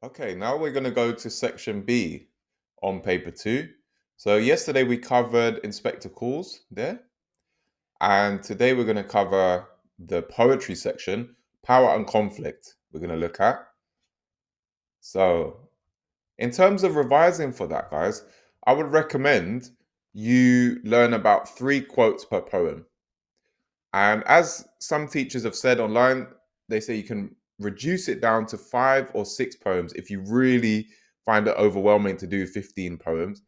Okay, now we're going to go to section B on paper two. So yesterday we covered inspector calls there, and today we're going to cover the poetry section, power and conflict. We're going to look at. So, in terms of revising for that, guys, I would recommend you learn about 3 quotes per poem. And as some teachers have said online, they say you can reduce it down to 5 or 6 poems if you really find it overwhelming to do 15 poems.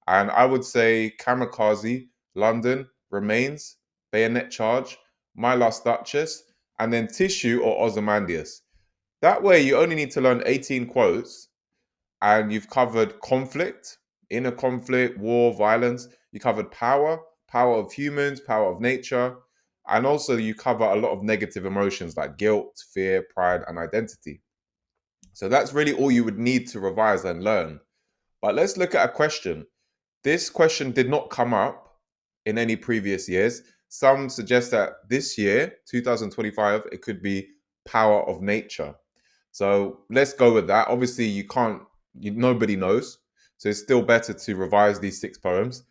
And I would say Kamikaze, London, Remains, Bayonet Charge, My Last Duchess, and then Tissue or Ozymandias. That way, you only need to learn 18 quotes and you've covered conflict, inner conflict, war, violence. You covered power, power of humans, power of nature, and also you cover a lot of negative emotions like guilt, fear, pride, and identity. So that's really all you would need to revise and learn. But let's look at a question. This question did not come up in any previous years. Some suggest that this year, 2025, it could be power of nature. So let's go with that. Obviously, nobody knows. So it's still better to revise these 6 poems.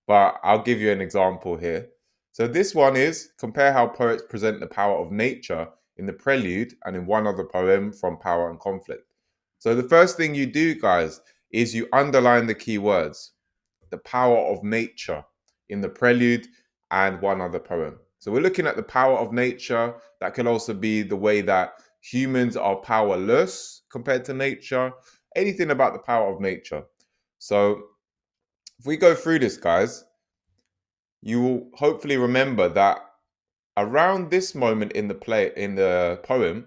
But I'll give you an example here. So this one is compare how poets present the power of nature in the prelude and in one other poem from Power and Conflict. So the first thing you do, guys, is you underline the key words, the power of nature in the prelude and one other poem. So we're looking at the power of nature. That can also be the way that humans are powerless compared to nature, anything about the power of nature. So if we go through this, guys, you will hopefully remember that around this moment in the poem,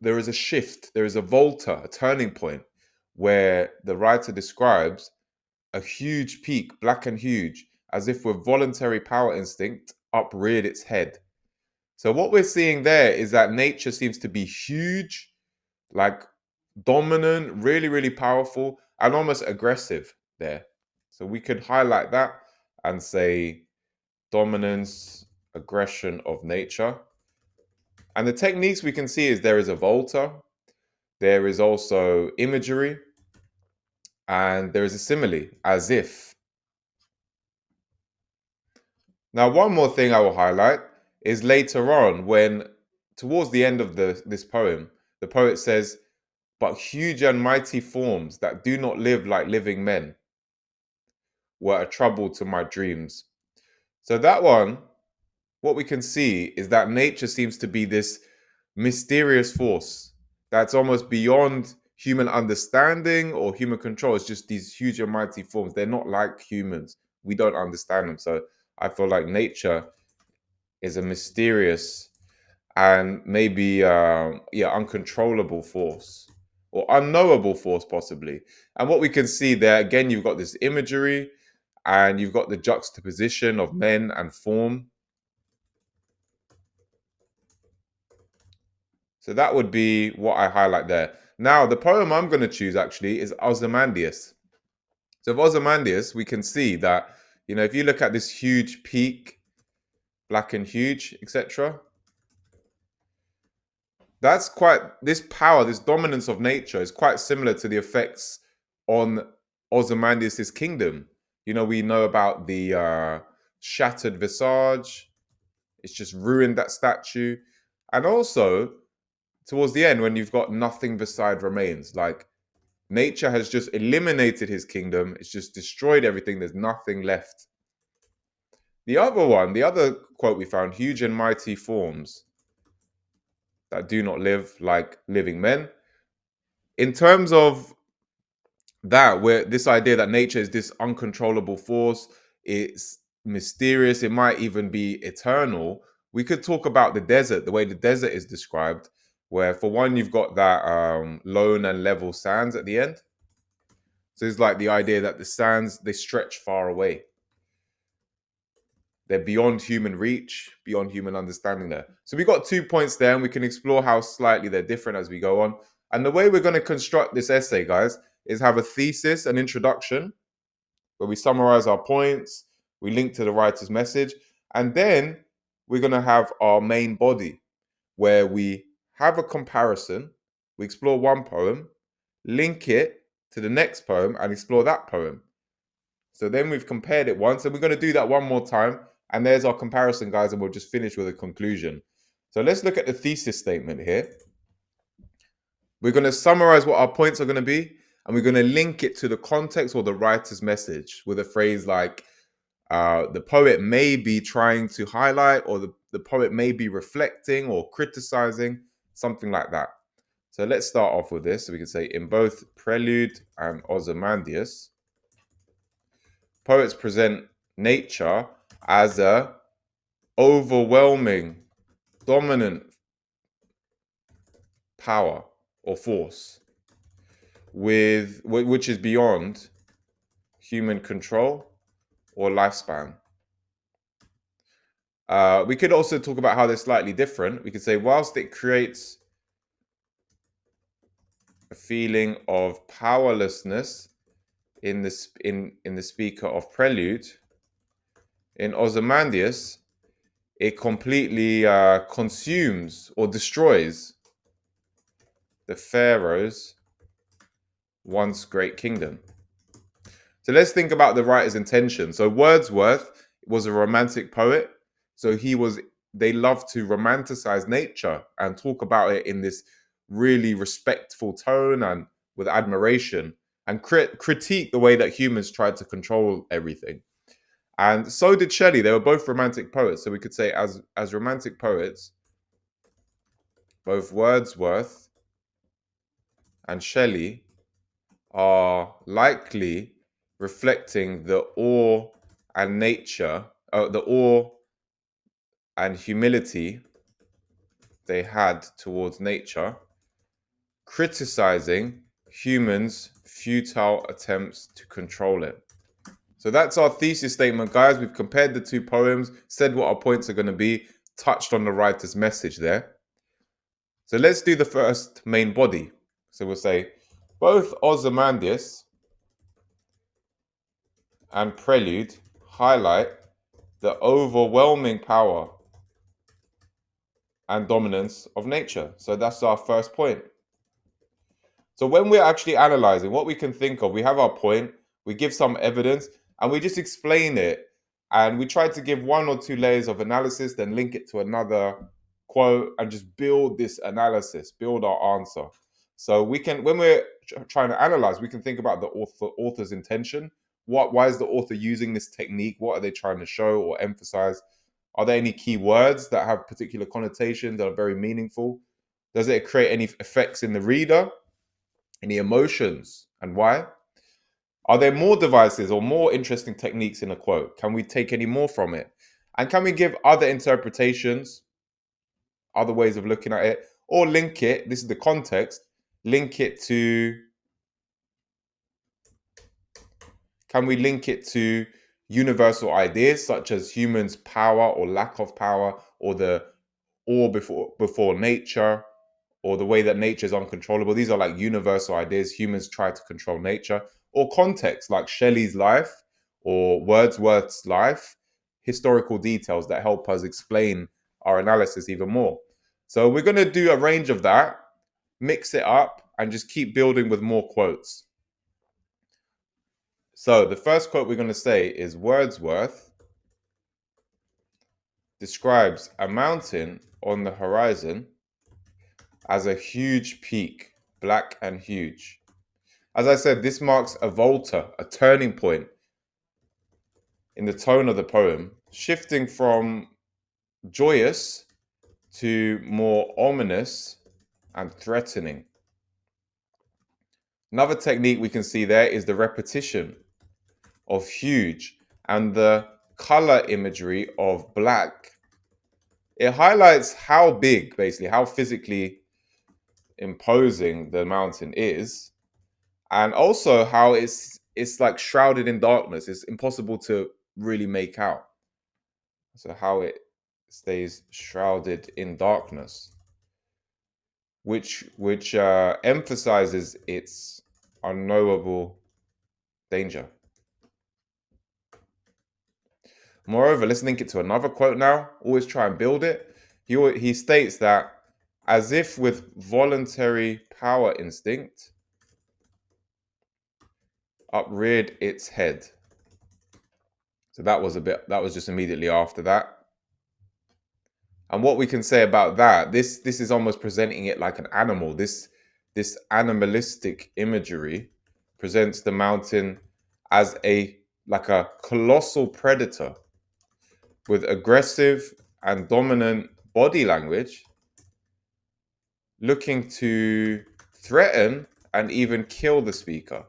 there is a shift, there is a volta, a turning point, where the writer describes a huge peak, black and huge, as if with voluntary power instinct upreared its head. So what we're seeing there is that nature seems to be huge, like dominant, really, really powerful, and almost aggressive there. So we could highlight that and say dominance, aggression of nature. And the techniques we can see is there is a volta, there is also imagery, and there is a simile, as if. Now, one more thing I will highlight is later on when, towards the end of this poem, the poet says, "But huge and mighty forms that do not live like living men were a trouble to my dreams." So that one, what we can see is that nature seems to be this mysterious force that's almost beyond human understanding or human control. It's just these huge and mighty forms. They're not like humans. We don't understand them. So I feel like nature is a mysterious and maybe uncontrollable force or unknowable force possibly. And what we can see there again, you've got this imagery and you've got the juxtaposition of men and form. So that would be what I highlight there. Now the poem I'm going to choose actually is Ozymandias. So of Ozymandias we can see that, if you look at this huge peak, black and huge, etc., that's quite, this power, this dominance of nature is quite similar to the effects on Ozymandias' kingdom. We know about the shattered visage. It's just ruined that statue. And also towards the end, when you've got nothing beside remains, like nature has just eliminated his kingdom. It's just destroyed everything. There's nothing left. The other one, the other quote we found, huge and mighty forms that do not live like living men. In terms of that, where this idea that nature is this uncontrollable force, it's mysterious, it might even be eternal. We could talk about the desert, the way the desert is described, where for one you've got that lone and level sands at the end. So it's like the idea that the sands, they stretch far away. They're beyond human reach, beyond human understanding there. So we got 2 points there, and we can explore how slightly they're different as we go on. And the way we're going to construct this essay, guys, is have a thesis, an introduction, where we summarize our points, we link to the writer's message, and then we're going to have our main body, where we have a comparison, we explore one poem, link it to the next poem and explore that poem. So then we've compared it once, and we're going to do that one more time. And there's our comparison, guys, and we'll just finish with a conclusion. So let's look at the thesis statement here. We're going to summarize what our points are going to be, and we're going to link it to the context or the writer's message with a phrase like, the poet may be trying to highlight, or the poet may be reflecting or criticizing, something like that. So let's start off with this. So we can say, in both Prelude and Ozymandias, poets present nature as a overwhelming, dominant power or force which is beyond human control or lifespan. We could also talk about how they're slightly different. We could say, whilst it creates a feeling of powerlessness in the speaker of Prelude, in Ozymandias, it completely consumes or destroys the pharaoh's once great kingdom. So let's think about the writer's intention. So Wordsworth was a romantic poet. So they loved to romanticize nature and talk about it in this really respectful tone and with admiration, and critique the way that humans tried to control everything. And so did Shelley. They were both romantic poets. So we could say, as romantic poets, both Wordsworth and Shelley are likely reflecting the awe and the awe and humility they had towards nature, criticizing humans' futile attempts to control it. So that's our thesis statement, guys. We've compared the two poems, said what our points are going to be, touched on the writer's message there. So let's do the first main body. So we'll say, both Ozymandias and Prelude highlight the overwhelming power and dominance of nature. So that's our first point. So when we're actually analyzing what we can think of, we have our point, we give some evidence, and we just explain it. And we try to give one or two layers of analysis, then link it to another quote, and just build this analysis, build our answer. So we can, when we're trying to analyze, we can think about the author's intention. Why is the author using this technique? What are they trying to show or emphasize? Are there any key words that have particular connotations that are very meaningful? Does it create any effects in the reader? Any emotions, and why? Are there more devices or more interesting techniques in a quote? Can we take any more from it? And can we give other interpretations, other ways of looking at it, or link it, this is the context, link it to, can we link it to universal ideas such as humans' power or lack of power, or the awe before nature, or the way that nature is uncontrollable? These are like universal ideas. Humans try to control nature. Or context, like Shelley's life or Wordsworth's life, historical details that help us explain our analysis even more. So we're going to do a range of that, mix it up, and just keep building with more quotes. So the first quote we're going to say is, Wordsworth describes a mountain on the horizon as a huge peak, black and huge. As I said, this marks a volta, a turning point in the tone of the poem, shifting from joyous to more ominous and threatening. Another technique we can see there is the repetition of huge and the color imagery of black. It highlights how big, basically, how physically imposing the mountain is, and also how it's like shrouded in darkness. It's impossible to really make out. So how it stays shrouded in darkness, which emphasizes its unknowable danger. Moreover, let's link it to another quote now. Always try and build it. He states that, as if with voluntary power instinct, upreared its head. So that was just immediately after that. And what we can say about that, this is almost presenting it like an animal. This animalistic imagery presents the mountain as a colossal predator with aggressive and dominant body language, looking to threaten and even kill the speaker.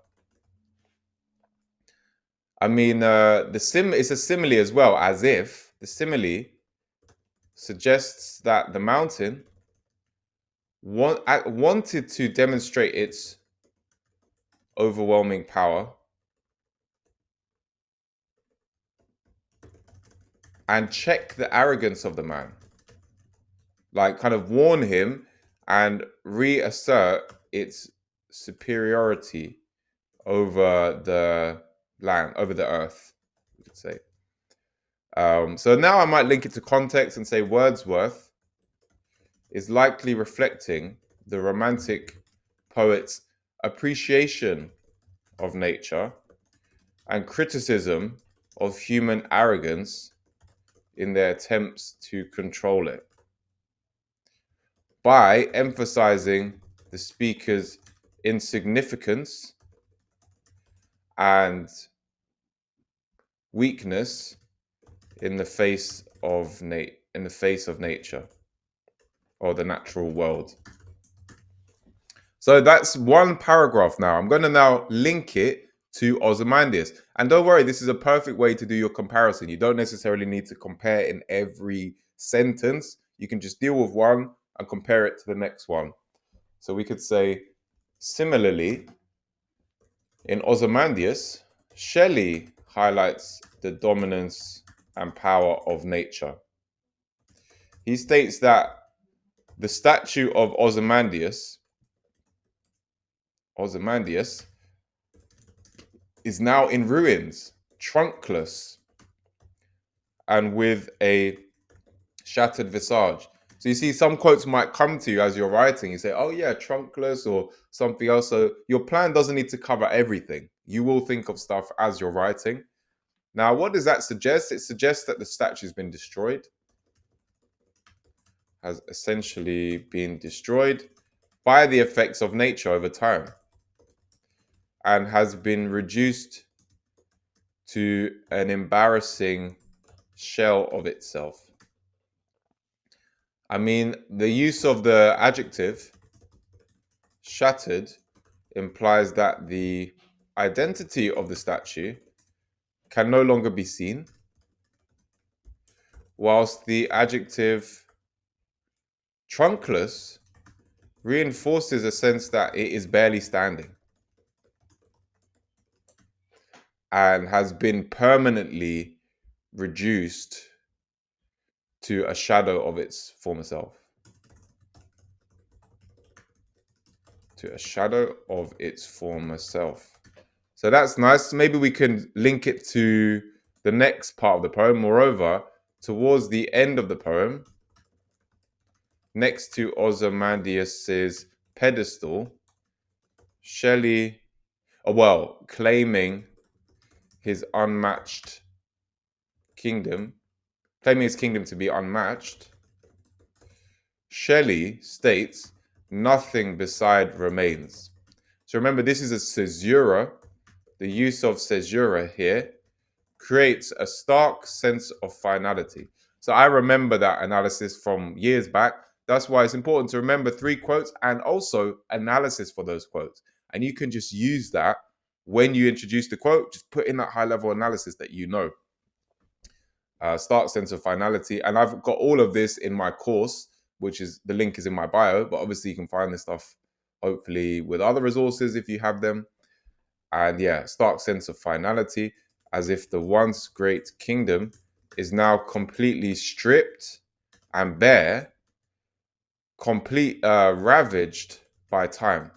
I mean, it's a simile as well, as if the simile suggests that the mountain wanted to demonstrate its overwhelming power and check the arrogance of the man, like kind of warn him and reassert its superiority over the land, over the earth, we could say. So now I might link it to context and say Wordsworth is likely reflecting the Romantic poet's appreciation of nature and criticism of human arrogance in their attempts to control it, by emphasizing the speaker's insignificance and weakness in the face of nature or the natural world. So that's one paragraph now. I'm going to now link it to Ozymandias. And don't worry, this is a perfect way to do your comparison. You don't necessarily need to compare in every sentence. You can just deal with one and compare it to the next one. So we could say, similarly, in Ozymandias, Shelley highlights the dominance and power of nature. He states that the statue of Ozymandias is now in ruins, trunkless, and with a shattered visage. So you see, some quotes might come to you as you're writing. You say, oh yeah, trunkless or something else. So your plan doesn't need to cover everything. You will think of stuff as you're writing. Now, what does that suggest? It suggests that the statue's been destroyed, has essentially been destroyed by the effects of nature over time, and has been reduced to an embarrassing shell of itself. I mean, the use of the adjective shattered implies that the identity of the statue can no longer be seen, whilst the adjective trunkless reinforces a sense that it is barely standing and has been permanently reduced to a shadow of its former self. To a shadow of its former self. So that's nice. Maybe we can link it to the next part of the poem. Moreover, towards the end of the poem, next to Ozymandias's pedestal, Shelley, claiming his kingdom to be unmatched, Shelley states, nothing beside remains. So remember, this is a caesura. The use of caesura here creates a stark sense of finality. So I remember that analysis from years back. That's why it's important to remember 3 quotes and also analysis for those quotes. And you can just use that when you introduce the quote, just put in that high level analysis that you know. Stark sense of finality. And I've got all of this in my course, which is, the link is in my bio, but obviously you can find this stuff hopefully with other resources if you have them. And yeah, stark sense of finality, as if the once great kingdom is now completely stripped and bare, ravaged by time.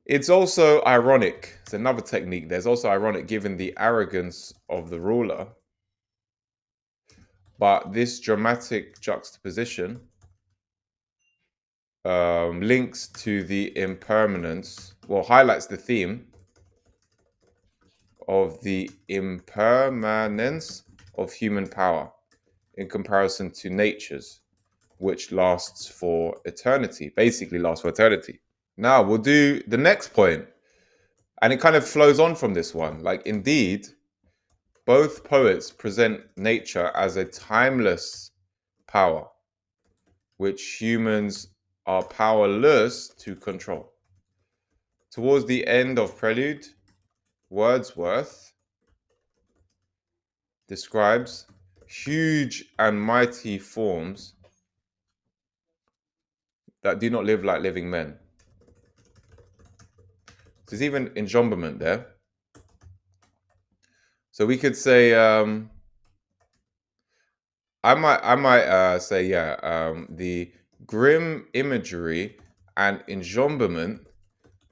It's also ironic. It's another technique. There's also ironic given the arrogance of the ruler. But this dramatic juxtaposition links to the impermanence, well, highlights the theme of the impermanence of human power in comparison to nature's, which lasts for eternity, basically lasts for eternity. Now we'll do the next point, and it kind of flows on from this one. Like, indeed, both poets present nature as a timeless power, which humans are powerless to control. Towards the end of Prelude, Wordsworth describes huge and mighty forms that do not live like living men. There's even enjambment there. So we could say, I might say, the grim imagery and enjambment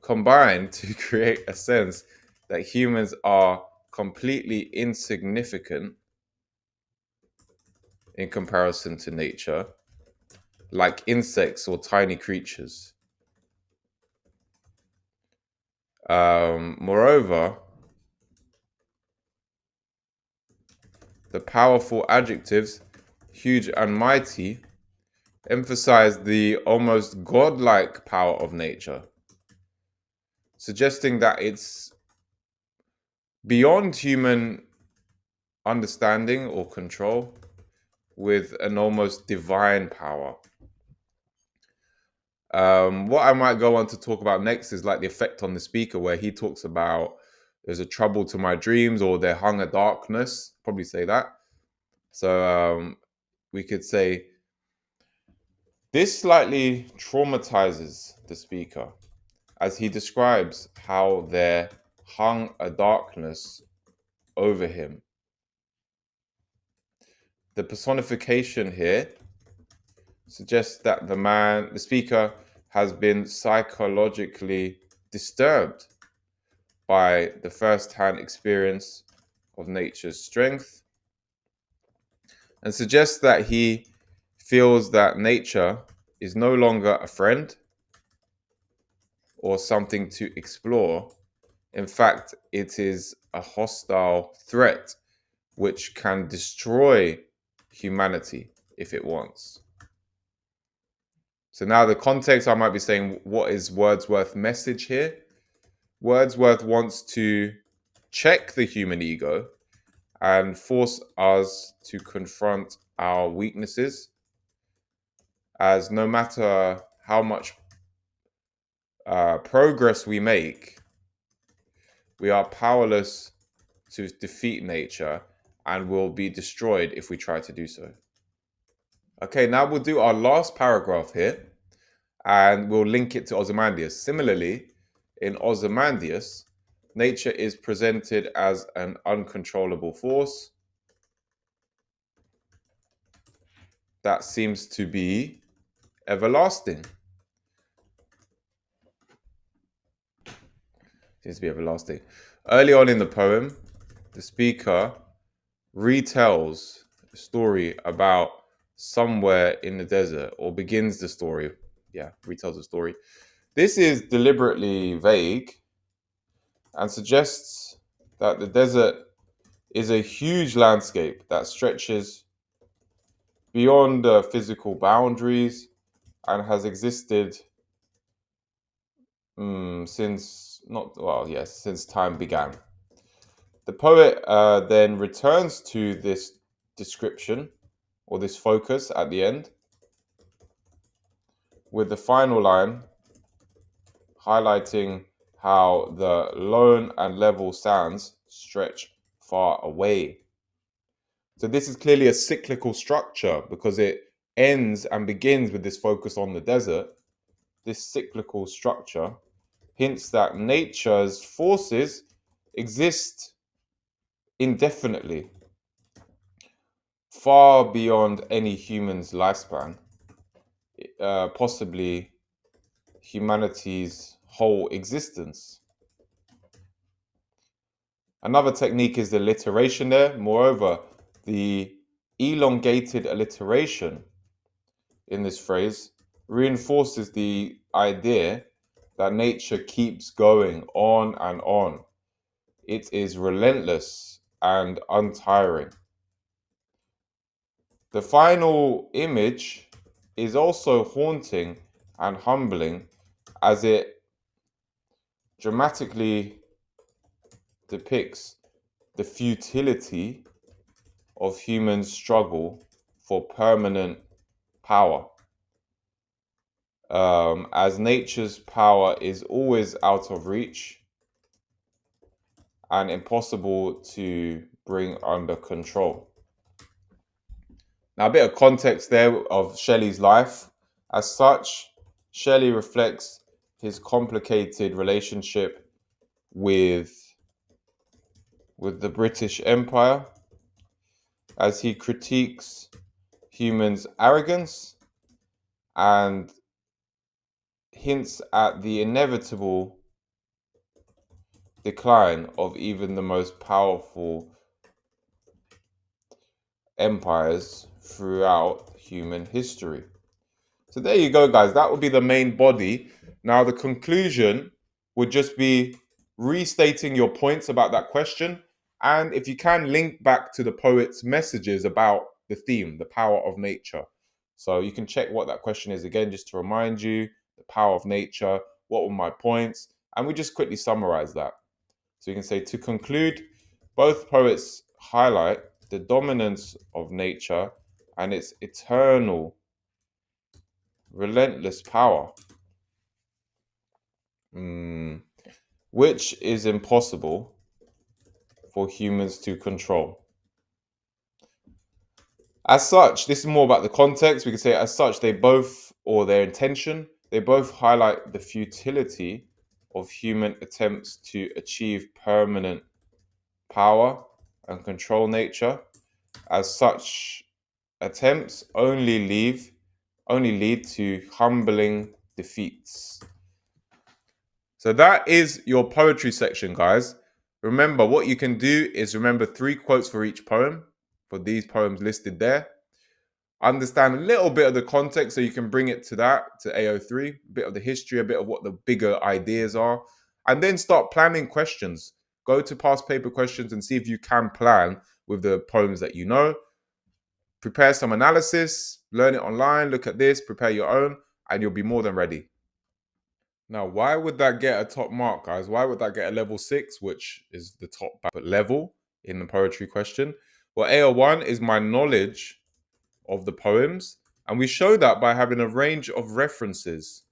combine to create a sense that humans are completely insignificant in comparison to nature, like insects or tiny creatures. Moreover, the powerful adjectives, huge and mighty, emphasize the almost godlike power of nature, suggesting that it's beyond human understanding or control, with an almost divine power. What I might go on to talk about next is like the effect on the speaker, where he talks about there's a trouble to my dreams, or there hung a darkness, probably say that. So we could say this slightly traumatizes the speaker, as he describes how there hung a darkness over him. The personification here suggests that the speaker, has been psychologically disturbed by the first-hand experience of nature's strength, and suggests that he feels that nature is no longer a friend or something to explore. In fact, it is a hostile threat which can destroy humanity if it wants. So now the context, I might be saying, what is Wordsworth's message here? Wordsworth wants to check the human ego and force us to confront our weaknesses, as no matter how much progress we make, we are powerless to defeat nature and will be destroyed if we try to do so. Okay, now we'll do our last paragraph here, and we'll link it to Ozymandias. Similarly, in Ozymandias, nature is presented as an uncontrollable force that seems to be everlasting. Early on in the poem, the speaker retells a story about somewhere in the desert, or begins the story. Retells the story. This is deliberately vague and suggests that the desert is a huge landscape that stretches beyond physical boundaries and has existed since time began. The poet then returns to this description, or this focus at the end, with the final line highlighting how the lone and level sands stretch far away. So this is clearly a cyclical structure, because it ends and begins with this focus on the desert. This cyclical structure hints that nature's forces exist indefinitely, far beyond any human's lifespan, possibly humanity's whole existence. Another technique is the alliteration there. Moreover, the elongated alliteration in this phrase reinforces the idea that nature keeps going on and on. It is relentless and untiring. The final image is also haunting and humbling as it dramatically depicts the futility of human struggle for permanent power. As nature's power is always out of reach and impossible to bring under control. Now, a bit of context there of Shelley's life. As such, Shelley reflects his complicated relationship with, with the British Empire as he critiques humans' arrogance and hints at the inevitable decline of even the most powerful empires throughout human history. So there you go, guys. That would be the main body. Now, the conclusion would just be restating your points about that question. And if you can, link back to the poet's messages about the theme, the power of nature. So you can check what that question is again, just to remind you the power of nature. What were my points? And we just quickly summarize that. So you can say, to conclude, both poets highlight the dominance of nature and its eternal, relentless power, which is impossible for humans to control. As such, this is more about the context. We could say, as such, they both, or their intention, they both highlight the futility of human attempts to achieve permanent power and control nature. As such, attempts only lead to humbling defeats. So that is your poetry section, guys. Remember, what you can do is remember 3 quotes for each poem, for these poems listed there. Understand a little bit of the context so you can bring it to that, to AO3, a bit of the history, a bit of what the bigger ideas are, and then start planning questions. Go to past paper questions and see if you can plan with the poems that you know. Prepare some analysis, learn it online, look at this, prepare your own, and you'll be more than ready. Now, why would that get a top mark, guys? Why would that get a level 6, which is the top level in the poetry question? Well, AO1 is my knowledge of the poems, and we show that by having a range of references.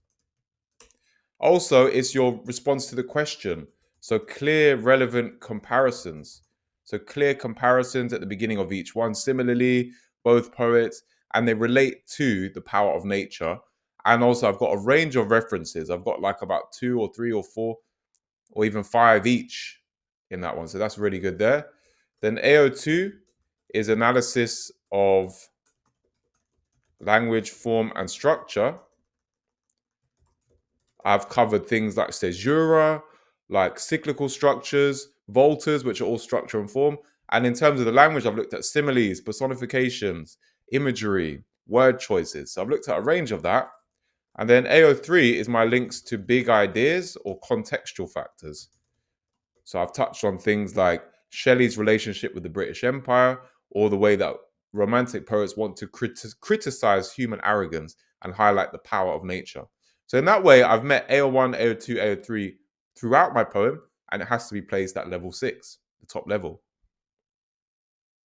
Also, it's your response to the question. So clear, relevant comparisons. So clear comparisons at the beginning of each one. Similarly, both poets, and they relate to the power of nature. And also, I've got a range of references. I've got like about 2 or 3 or 4 or even 5 each in that one. So that's really good there. Then AO2 is analysis of language, form, and structure. I've covered things like caesura, like cyclical structures, voltas, which are all structure and form. And in terms of the language, I've looked at similes, personifications, imagery, word choices. So I've looked at a range of that. And then AO3 is my links to big ideas or contextual factors. So I've touched on things like Shelley's relationship with the British Empire, or the way that romantic poets want to criticize human arrogance and highlight the power of nature. So in that way, I've met AO1, AO2, AO3 throughout my poem, and it has to be placed at level 6, the top level.